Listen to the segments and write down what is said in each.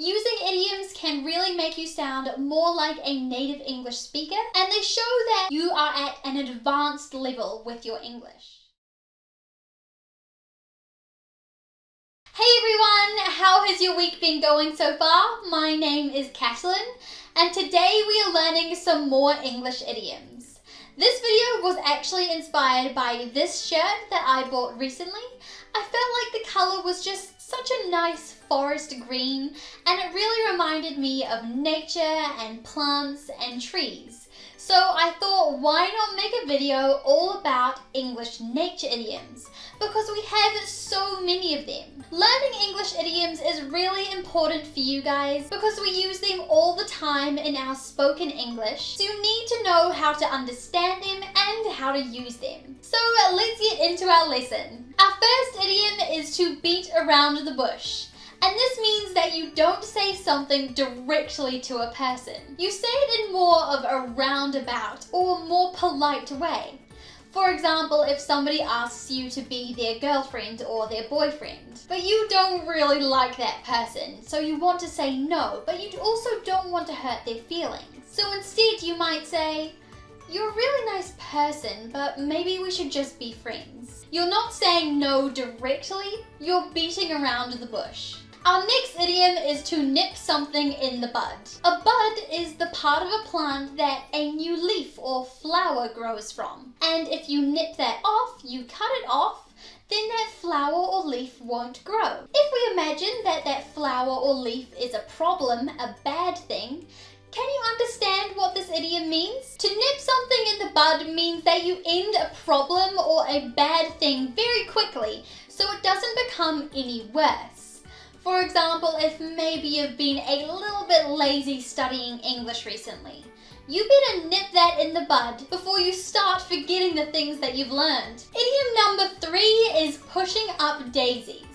Using idioms can really make you sound more like a native English speaker, and they show that you are at an advanced level with your English. Hey everyone, how has your week been going so far? My name is Catelyn, and today we are learning some more English idioms. This video was actually inspired by this shirt that I bought recently. I felt like the color was just such a nice forest green, and it really reminded me of nature and plants and trees. So I thought, why not make a video all about English nature idioms? Because we have so many of them. Learning English idioms is really important for you guys because we use them all the time in our spoken English. So you need to know how to understand them and how to use them. So let's get into our lesson. Our first idiom is to beat around the bush. And this means that you don't say something directly to a person. You say it in more of a roundabout or more polite way. For example, if somebody asks you to be their girlfriend or their boyfriend, but you don't really like that person, so you want to say no, but you also don't want to hurt their feelings. So instead you might say, "You're a really nice person, but maybe we should just be friends." You're not saying no directly, you're beating around the bush. Our next idiom is to nip something in the bud. A bud is the part of a plant that a new leaf or flower grows from. And if you nip that off, you cut it off, then that flower or leaf won't grow. If we imagine that that flower or leaf is a problem, a bad thing, can you understand what this idiom means? To nip something in the bud means that you end a problem or a bad thing very quickly so it doesn't become any worse. For example, if maybe you've been a little bit lazy studying English recently, you better nip that in the bud before you start forgetting the things that you've learned. Idiom number 3 is pushing up daisies.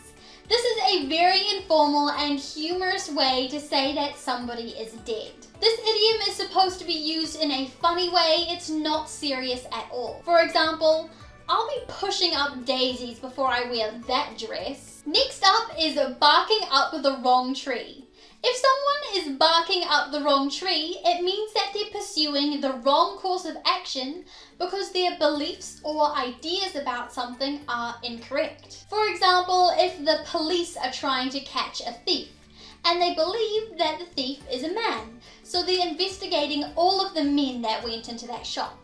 This is a very informal and humorous way to say that somebody is dead. This idiom is supposed to be used in a funny way. It's not serious at all. For example, "I'll be pushing up daisies before I wear that dress." Next up is barking up the wrong tree. If someone is barking up the wrong tree, it means that they're pursuing the wrong course of action because their beliefs or ideas about something are incorrect. For example, if the police are trying to catch a thief, and they believe that the thief is a man, so they're investigating all of the men that went into that shop.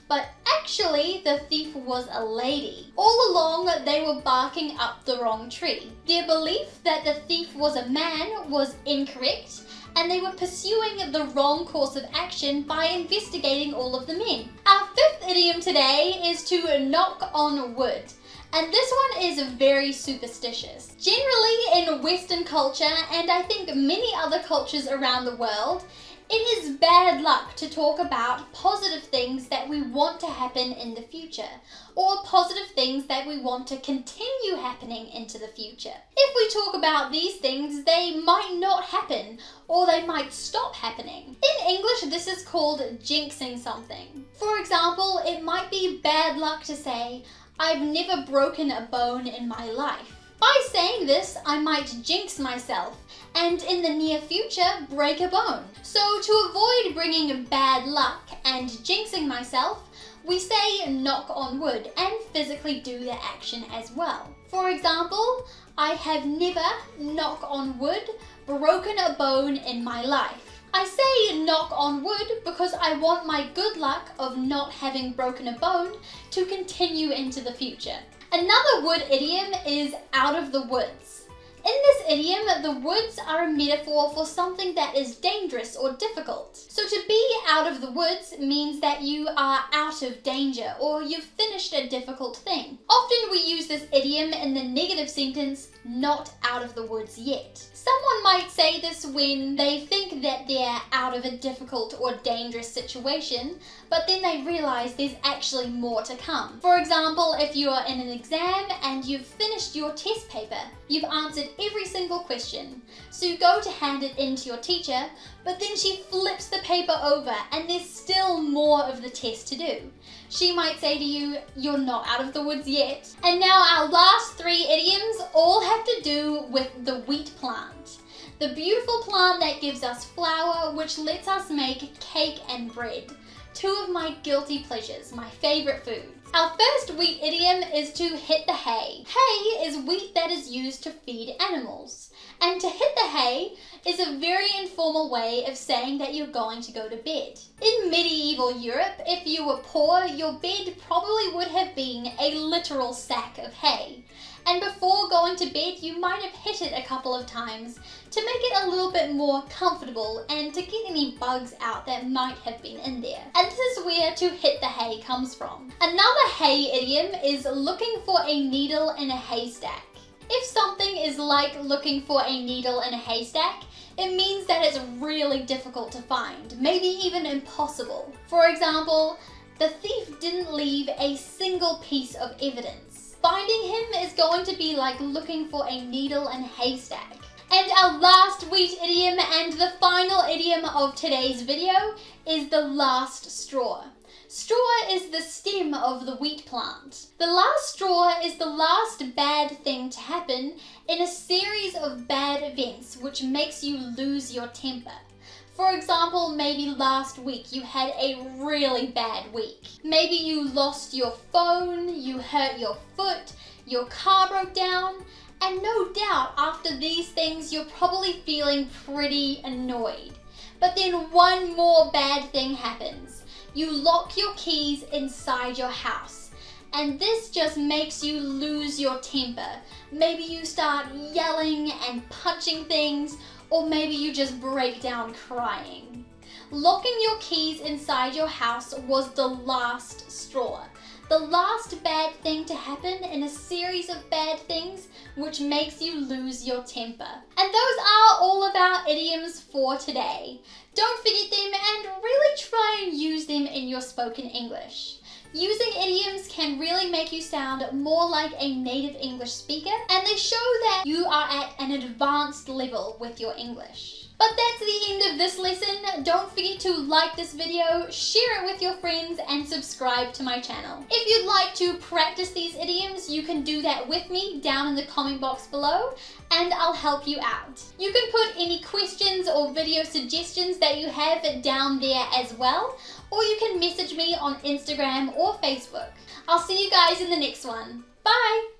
But actually, the thief was a lady. All along, they were barking up the wrong tree. Their belief that the thief was a man was incorrect, and they were pursuing the wrong course of action by investigating all of the men. Our fifth idiom today is to knock on wood. And this one is very superstitious. Generally, in Western culture, and I think many other cultures around the world, it is bad luck to talk about positive things that we want to happen in the future, or positive things that we want to continue happening into the future. If we talk about these things, they might not happen, or they might stop happening. In English, this is called jinxing something. For example, it might be bad luck to say, "I've never broken a bone in my life." By saying this, I might jinx myself and in the near future break a bone. So to avoid bringing bad luck and jinxing myself, we say knock on wood and physically do the action as well. For example, "I have never, knock on wood, broken a bone in my life." I say knock on wood because I want my good luck of not having broken a bone to continue into the future. Another wood idiom is out of the woods. In this idiom, the woods are a metaphor for something that is dangerous or difficult. So to be out of the woods means that you are out of danger or you've finished a difficult thing. Often we use this idiom in the negative sentence, "not out of the woods yet." Someone might say this when they think that they're out of a difficult or dangerous situation, but then they realize there's actually more to come. For example, if you are in an exam and you've finished your test paper, you've answered every single question. So you go to hand it in to your teacher, but then she flips the paper over and there's still more of the test to do. She might say to you, "You're not out of the woods yet." And now our last 3 idioms all have to do with the wheat plant. the beautiful plant that gives us flour, which lets us make cake and bread. Two of my guilty pleasures, my favorite foods. Our first wheat idiom is to hit the hay. Hay is wheat that is used to feed animals. And to hit the hay is a very informal way of saying that you're going to go to bed. In medieval Europe, if you were poor, your bed probably would have been a literal sack of hay. And before going to bed, you might have hit it a couple of times to make it a little bit more comfortable and to get any bugs out that might have been in there. And this is where to hit the hay comes from. Another hay idiom is looking for a needle in a haystack. If something is like looking for a needle in a haystack, it means that it's really difficult to find, maybe even impossible. For example, the thief didn't leave a single piece of evidence. Finding him is going to be like looking for a needle in a haystack. And our last wheat idiom and the final idiom of today's video is the last straw. Straw is the stem of the wheat plant. The last straw is the last bad thing to happen in a series of bad events which makes you lose your temper. For example, maybe last week you had a really bad week. Maybe you lost your phone, you hurt your foot, your car broke down, and no doubt after these things you're probably feeling pretty annoyed. But then one more bad thing happens. You lock your keys inside your house, and this just makes you lose your temper. Maybe you start yelling and punching things, or maybe you just break down crying. Locking your keys inside your house was the last straw. The last bad thing to happen in a series of bad things which makes you lose your temper. And those are all of our idioms for today. Don't forget them and really try and use them in your spoken English. Using idioms can really make you sound more like a native English speaker, and they show that you are at an advanced level with your English. But that's the end of this lesson. Don't forget to like this video, share it with your friends, and subscribe to my channel. If you'd like to practice these idioms, you can do that with me down in the comment box below, and I'll help you out. You can put any questions or video suggestions that you have down there as well, or you can message me on Instagram or Facebook. I'll see you guys in the next one. Bye!